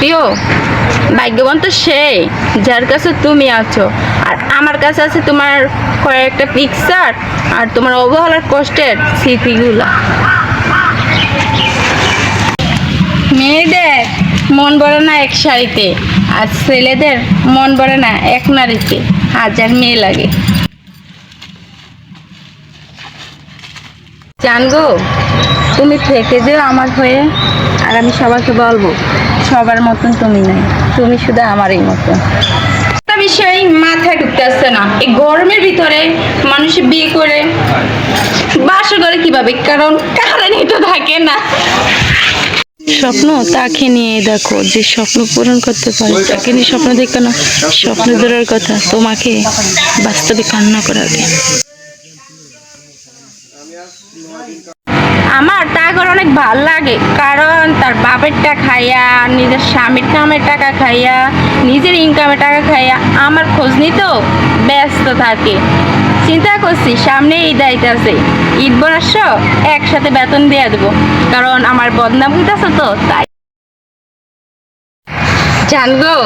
প্রিয়, ভাগ্যবান তো সে যার কাছে তুমি আছো, আর আমার কাছে আছে তোমার কয়েকটা পিকচার আর তোমার অবহেলার কষ্টের স্মৃতিগুলো। মেয়েদের মন ভরে না এক শাড়িতে, আর ছেলেদের মন ভরে না এক নারীতে, হাজার মেয়ে লাগে। জানগো, তুমি থেকে যেও আমার হয়ে, আর আমি সবাইকে বলবো সবার মতন তুমি নাই, তুমি শুধু আমারই মতন। একটা বিষয় মাথায় ঢুকতে আসছে না, এই গরমের ভিতরে মানুষ বিয়ে করে বাসা করে কিভাবে, কারণ কারেন্টই তো থাকে না। স্বপ্ন তাকে নিয়ে দেখো, যে স্বপ্ন পূরণ করতে পারে তাকে নিয়ে স্বপ্ন দেখো না। স্বপ্ন দূরের কথা, তোমাকে বাস্তবে কান্না করাবে। আমার টাকা অনেক ভাল লাগে, কারণ তার বাপের টাকা খাইয়া, নিজের স্বামীর কামের টাকা খাইয়া, নিজের ইনকামের টাকা খাইয়া আমার খোঁজ নিতেও ব্যস্ত থাকে। চিন্তা করছি সামনে ঈদ আইতাছে, ঈদ বরাস একসাথে বেতন দিয়ে দেবো, কারণ আমার বদনাম হইতাছে তো তাই। জানগো,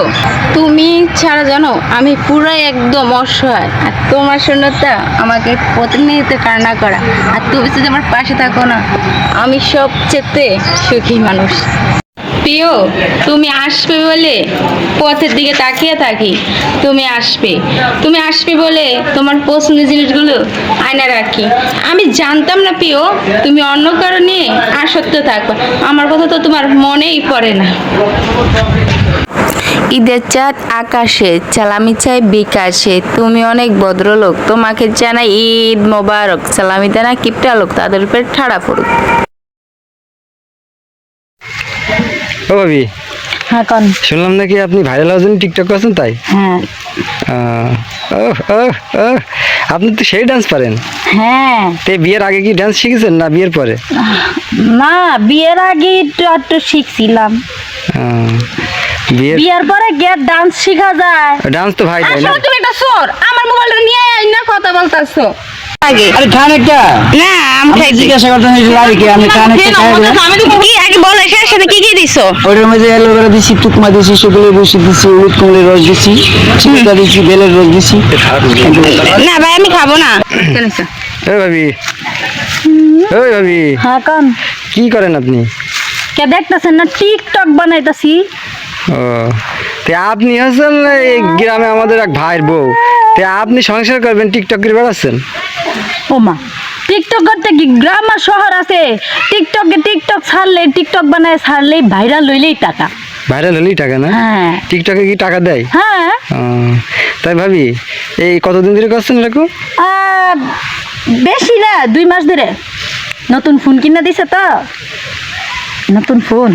তুমি ছাড়া জানো আমি পুরাই একদম অসহায়, আর তোমার শূন্যতা আমাকে প্রতিনিয়ত কান্না করা, আর তুমি যদি আমার পাশে থাকো না, আমি সবচেয়ে সুখী মানুষ। প্রিয়, তুমি আসবে বলে পথের দিকে তাকিয়ে থাকি, তুমি আসবে, তুমি আসবে বলে তোমার পছন্দের জিনিসগুলো আয়না রাখি। আমি জানতাম না প্রিয় তুমি অন্য কারো নিয়ে আসক্ত থাকো, আমার কথা তো তোমার মনেই পড়ে না। ঈদের চাঁদ আকাশে, সালামি চাই বিকাশে, তুমি অনেক ভদ্রলোক, তোমাকে জানাই ঈদ মোবারক, সালামি দেনা কিপটা লোক তাদের উপর ঠাড়া পড়ুক। ও ভাবি, হ্যাঁ কোন, শুনলাম নাকি আপনি ভাইরাল হওয়ার জন্য টিকটক করছেন, তাই? হ্যাঁ। আপনি তো সেই ডান্স পারেন। হ্যাঁ। তে বিয়ের আগে কি ডান্স শিখেছেন না বিয়ের পরে? না, বিয়ের আগে একটু শিখছিলাম, বিয়ের পরে গিয়ে ডান্স শিখা যায়। ডান্স তো ভাই দেয় না। তুমি একটা চোর, আমার মোবাইলটা নিয়ে না কথা বলতাছো। আগে আরে খান একটা না, আমি জিজ্ঞাসা করতেন লাগে কি আমি খান একটা খাই দেব। আমি তো কি আগে বল, এর সাথে কি কি দিছো? ওটার মধ্যে অ্যালোভেরা দিছি, টুকমা দিছি, শুকনো বসি দিছি, উট কুমড়ের রস দিছি, চিনিটা দিছি, বেলের রস দিছি। না ভাই, আমি খাবো না। এই ভাবি, ওই ভাবি, হ্যাঁ কোন, কি করেন আপনি? কে দেখতেছেন না টিকটক বানাইতাছি। ও, তে আপনি হচ্ছেন এই গ্রামে আমাদের এক ভাইয়ের বউ, তে আপনি সংসার করবেন টিকটক করে বেড়াচ্ছেন? ও মা, টিকটক করতে কি গ্রাম আর শহর আছে? টিকটক ছাড়লে, টিকটক বানায় ছাড়লে ভাইরাল লইলেই টাকা। ভাইরাল হলেই টাকা না? হ্যাঁ। টিকটকে কি টাকা দেয়? হ্যাঁ। তাই ভাবি, এই কতদিন ধরে করছেন এরকম? বেশি না, 2 মাস ধরে। নতুন ফোন কিনা দিছে তো, নতুন ফোন।